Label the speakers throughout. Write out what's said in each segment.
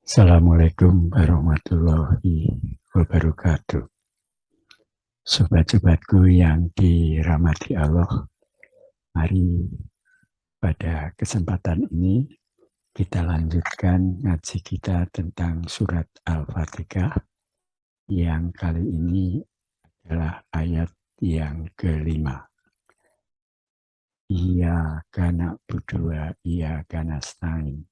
Speaker 1: Assalamualaikum warahmatullahi wabarakatuh. Sobat-sobatku yang dirahmati Allah, mari pada kesempatan ini kita lanjutkan ngaji kita tentang surat Al-Fatihah yang kali ini adalah ayat yang kelima. Iyyaka na'budu wa iyyaka nasta'in.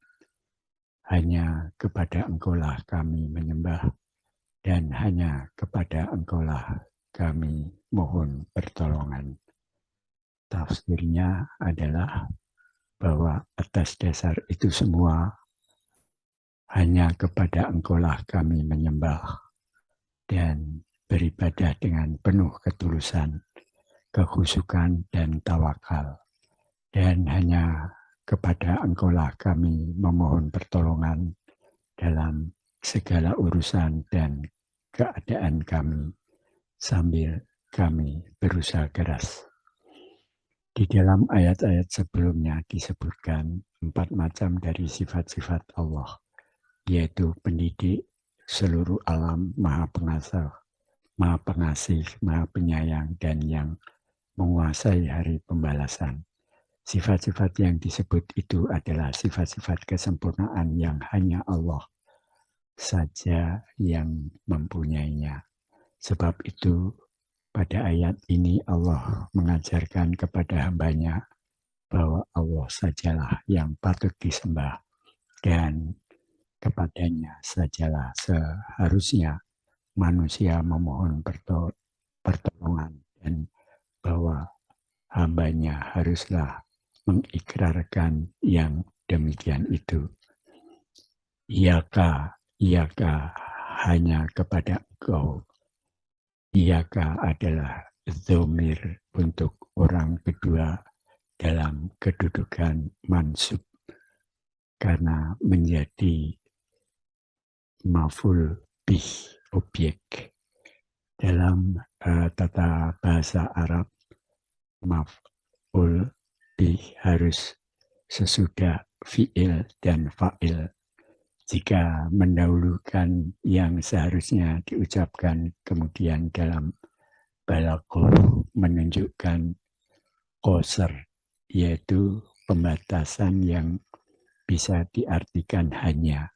Speaker 1: Hanya kepada Engkaulah kami menyembah dan hanya kepada Engkaulah kami mohon pertolongan. Tafsirnya adalah bahwa atas dasar itu semua hanya kepada Engkaulah kami menyembah dan beribadah dengan penuh ketulusan, kekhusyukan dan tawakal. Dan hanya kepada Engkaulah kami memohon pertolongan dalam segala urusan dan keadaan kami, sambil kami berusaha keras. Di dalam ayat-ayat sebelumnya disebutkan 4 macam dari sifat-sifat Allah, yaitu pendidik seluruh alam, maha pengasih, maha penyayang, dan yang menguasai hari pembalasan. Sifat-sifat yang disebut itu adalah sifat-sifat kesempurnaan yang hanya Allah saja yang mempunyainya. Sebab itu pada ayat ini Allah mengajarkan kepada hambanya bahwa Allah sajalah yang patut disembah dan kepadanya sajalah seharusnya manusia memohon pertolongan, dan bahwa hambanya haruslah mengikrarkan yang demikian itu. Iyaka hanya kepada Engkau. Iyaka adalah dhamir untuk orang kedua dalam kedudukan mansub karena menjadi maf'ul bih, objek. Dalam tata bahasa Arab, maf'ul bih harus sesudah fi'il dan fa'il. Jika mendahulukan yang seharusnya diucapkan, kemudian dalam balaghah menunjukkan qasr, yaitu pembatasan yang bisa diartikan hanya.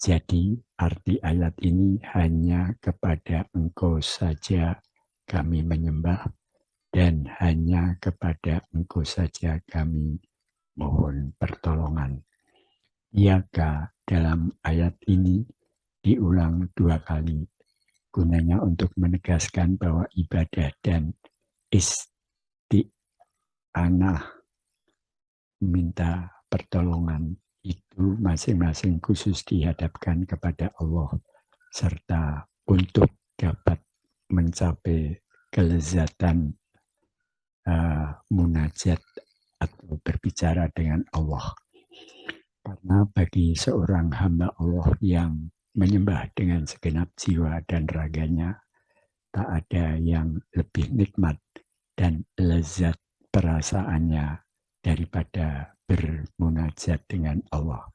Speaker 1: Jadi arti ayat ini hanya kepada Engkau saja kami menyembah dan hanya kepada Engkau saja kami mohon pertolongan. Iyaka dalam ayat ini diulang 2 kali, gunanya untuk menegaskan bahwa ibadah dan isti'anah, minta pertolongan, itu masing-masing khusus dihadapkan kepada Allah, serta untuk dapat mencapai kelezatan munajat atau berbicara dengan Allah. Karena bagi seorang hamba Allah yang menyembah dengan segenap jiwa dan raganya, tak ada yang lebih nikmat dan lezat perasaannya daripada bermunajat dengan Allah.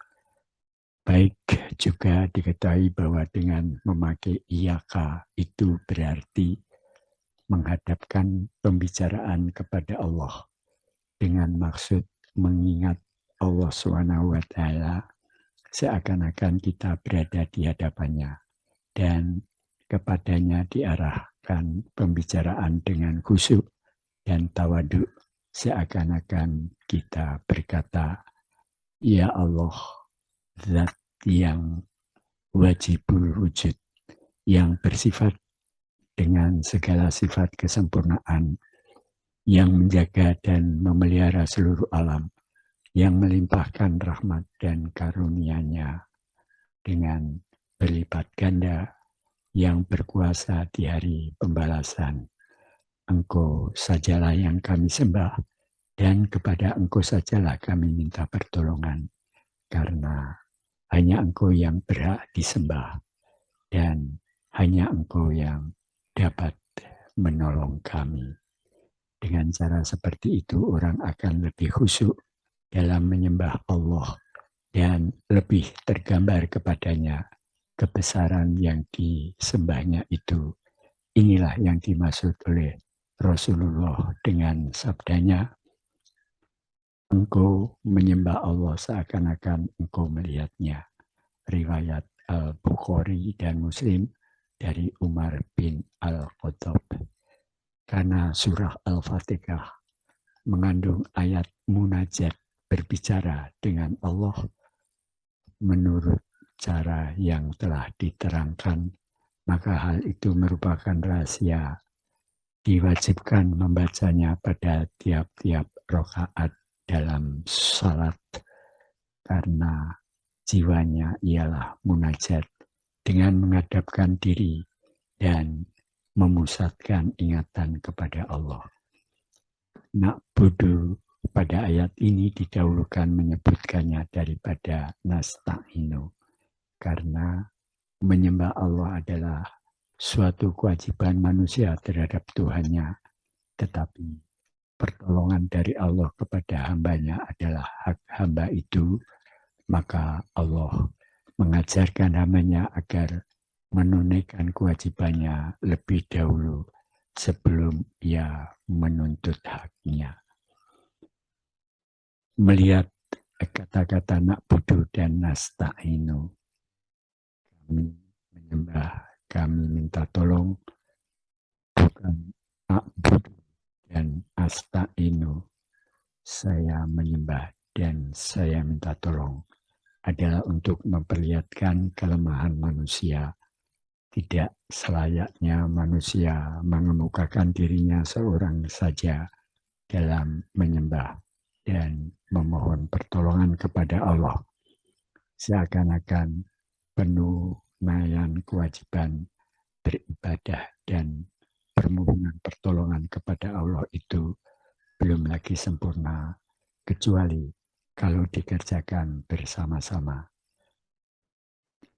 Speaker 1: Baik juga diketahui bahwa dengan memakai iyaka itu berarti menghadapkan pembicaraan kepada Allah dengan maksud mengingat Allah SWT, seakan-akan kita berada di hadapannya dan kepadanya diarahkan pembicaraan dengan khusyuk dan tawaduk, seakan-akan kita berkata, ya Allah, zat yang wajibul wujud, yang bersifat dengan segala sifat kesempurnaan, yang menjaga dan memelihara seluruh alam, yang melimpahkan rahmat dan karunia-Nya dengan berlipat ganda, yang berkuasa di hari pembalasan. Engkau sajalah yang kami sembah, dan kepada Engkau sajalah kami minta pertolongan, karena hanya Engkau yang berhak disembah, dan hanya Engkau yang dapat menolong kami. Dengan cara seperti itu, orang akan lebih khusyuk dalam menyembah Allah dan lebih tergambar kepadanya kebesaran yang disembahnya itu. Inilah yang dimaksud oleh Rasulullah dengan sabdanya, engkau menyembah Allah seakan-akan engkau melihatnya. Riwayat Al-Bukhari dan Muslim dari Umar bin Al-Khattab. Karena surah Al-Fatihah mengandung ayat munajat berbicara dengan Allah menurut cara yang telah diterangkan, maka hal itu merupakan rahasia. Diwajibkan membacanya pada tiap-tiap rakaat dalam salat karena jiwanya ialah munajat dengan menghadapkan diri dan memusatkan ingatan kepada Allah. Na'budu pada ayat ini didahulukan menyebutkannya daripada nasta'inu, karena menyembah Allah adalah suatu kewajiban manusia terhadap Tuhannya, tetapi pertolongan dari Allah kepada hambanya adalah hak hamba itu, maka Allah mengajarkan hambanya agar menunaikan kewajibannya lebih dahulu sebelum ia menuntut haknya. Melihat kata-kata na'budu dan nasta'inu, kami menyembah, kami minta tolong, bukan na'budu dan asta'inu, saya menyembah dan saya minta tolong, adalah untuk memperlihatkan kelemahan manusia. Tidak selayaknya manusia mengemukakan dirinya seorang saja dalam menyembah dan memohon pertolongan kepada Allah. Seakan-akan penunaian kewajiban beribadah dan permohonan pertolongan kepada Allah itu belum lagi sempurna, kecuali kalau dikerjakan bersama-sama.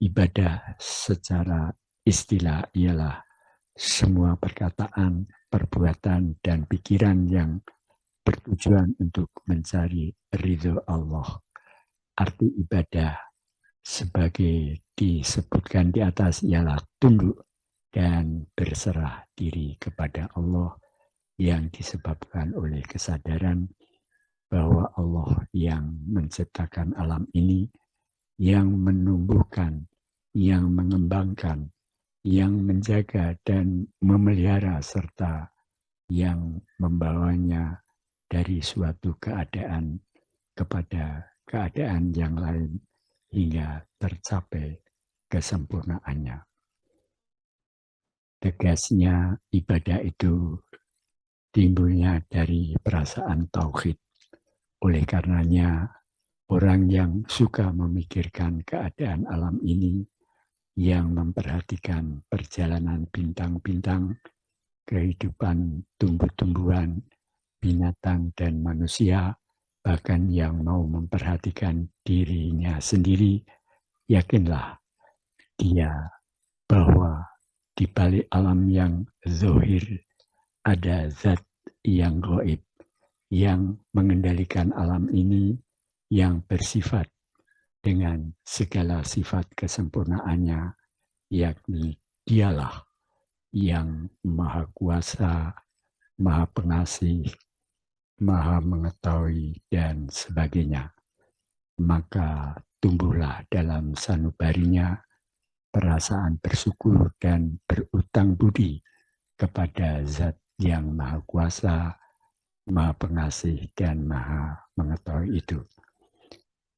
Speaker 1: Ibadah secara istilah ialah semua perkataan, perbuatan, dan pikiran yang bertujuan untuk mencari ridho Allah. Arti ibadah sebagai disebutkan di atas ialah tunduk dan berserah diri kepada Allah yang disebabkan oleh kesadaran bahwa Allah yang menciptakan alam ini, yang menumbuhkan, yang mengembangkan, yang menjaga dan memelihara, serta yang membawanya dari suatu keadaan kepada keadaan yang lain hingga tercapai kesempurnaannya. Tegasnya ibadah itu timbulnya dari perasaan tauhid. Oleh karenanya, orang yang suka memikirkan keadaan alam ini, yang memperhatikan perjalanan bintang-bintang, kehidupan tumbuh-tumbuhan, binatang, dan manusia, bahkan yang mau memperhatikan dirinya sendiri, yakinlah dia bahwa di balik alam yang zahir ada zat yang gaib, yang mengendalikan alam ini, yang bersifat dengan segala sifat kesempurnaannya, yakni dialah yang maha kuasa, maha pengasih, maha mengetahui, dan sebagainya. Maka tumbuhlah dalam sanubarinya perasaan bersyukur dan berutang budi kepada zat yang maha kuasa, maha pengasih, dan maha mengetahui itu.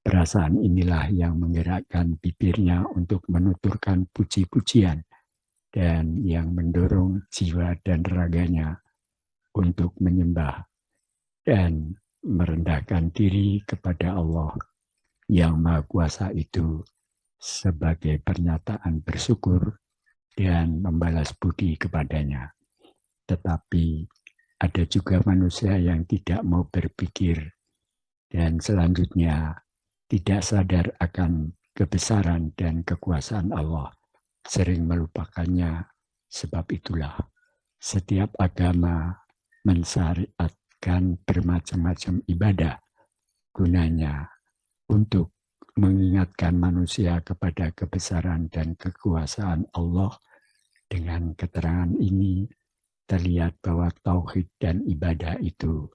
Speaker 1: Perasaan inilah yang menggerakkan bibirnya untuk menuturkan puji-pujian dan yang mendorong jiwa dan raganya untuk menyembah dan merendahkan diri kepada Allah yang Maha Kuasa itu sebagai pernyataan bersyukur dan membalas budi kepadanya. Tetapi ada juga manusia yang tidak mau berpikir dan selanjutnya tidak sadar akan kebesaran dan kekuasaan Allah, sering melupakannya. Sebab itulah setiap agama mensyariatkan bermacam-macam ibadah gunanya untuk mengingatkan manusia kepada kebesaran dan kekuasaan Allah. Dengan keterangan ini terlihat bahwa tauhid dan ibadah itu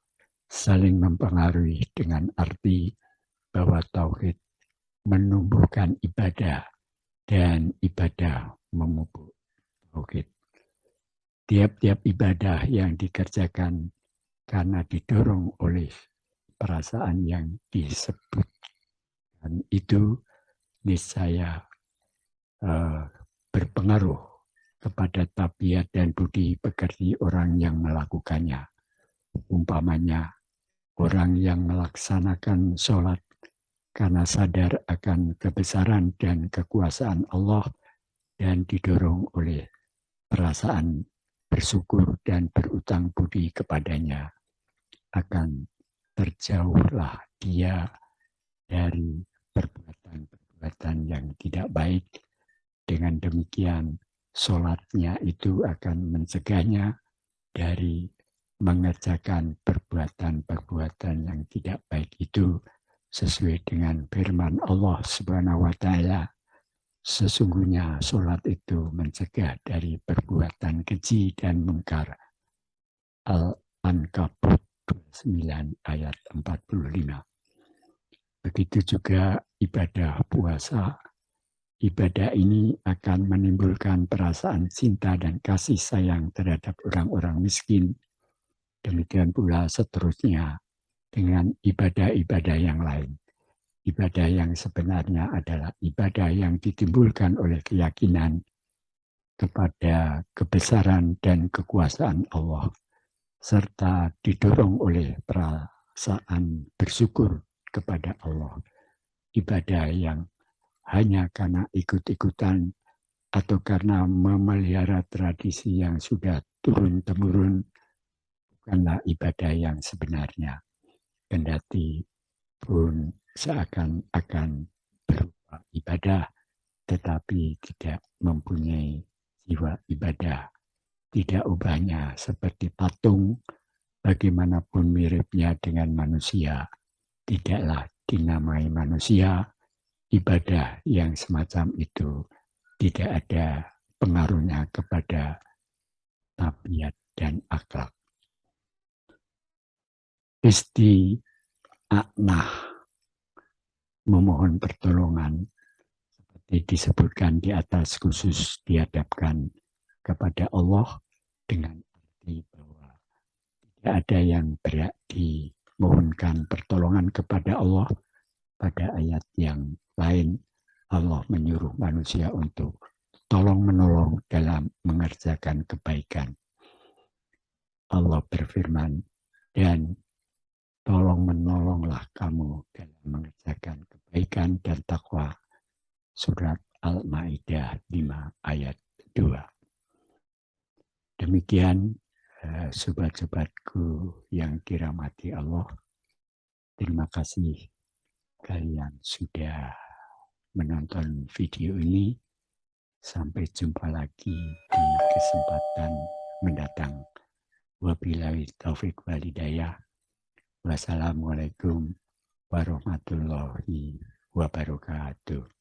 Speaker 1: saling mempengaruhi, dengan arti bahwa tauhid menumbuhkan ibadah dan ibadah memupuk tauhid. Tiap-tiap ibadah yang dikerjakan karena didorong oleh perasaan yang disebutkan itu niscaya berpengaruh kepada tabiat dan budi pekerti orang yang melakukannya. Umpamanya, orang yang melaksanakan sholat karena sadar akan kebesaran dan kekuasaan Allah dan didorong oleh perasaan bersyukur dan berutang budi kepadanya, akan terjauhlah dia dari perbuatan-perbuatan yang tidak baik. Dengan demikian, sholatnya itu akan mencegahnya dari mengerjakan perbuatan-perbuatan yang tidak baik itu, sesuai dengan firman Allah Subhanahu wa Ta'ala. Sesungguhnya sholat itu mencegah dari perbuatan keji dan mungkar. Al-Ankabut 29 ayat 45. Begitu juga ibadah puasa. Ibadah ini akan menimbulkan perasaan cinta dan kasih sayang terhadap orang-orang miskin. Demikian pula seterusnya dengan ibadah-ibadah yang lain. Ibadah yang sebenarnya adalah ibadah yang ditimbulkan oleh keyakinan kepada kebesaran dan kekuasaan Allah, serta didorong oleh perasaan bersyukur kepada Allah. Ibadah yang hanya karena ikut-ikutan atau karena memelihara tradisi yang sudah turun-temurun bukanlah ibadah yang sebenarnya. Kendati pun seakan-akan berupa ibadah, tetapi tidak mempunyai jiwa ibadah. Tidak ubahnya seperti patung, bagaimanapun miripnya dengan manusia, tidaklah dinamai manusia. Ibadah yang semacam itu tidak ada pengaruhnya kepada tabiat dan akhlak. Isti'anah, memohon pertolongan, seperti disebutkan di atas, khusus dihadapkan kepada Allah dengan arti bahwa tidak ada yang berhak dimohonkan pertolongan kepada Allah. Pada ayat yang lain, Allah menyuruh manusia untuk tolong-menolong dalam mengerjakan kebaikan. Allah berfirman, dan tolong-menolonglah kamu dalam mengerjakan kebaikan dan takwa. Surat Al-Ma'idah 5 ayat 2. Demikian sobat-sobatku yang dirahmati Allah. Terima kasih kalian sudah menonton video ini. Sampai jumpa lagi di kesempatan mendatang. Wabillahi taufiq wal hidayah. Wassalamualaikum warahmatullahi wabarakatuh.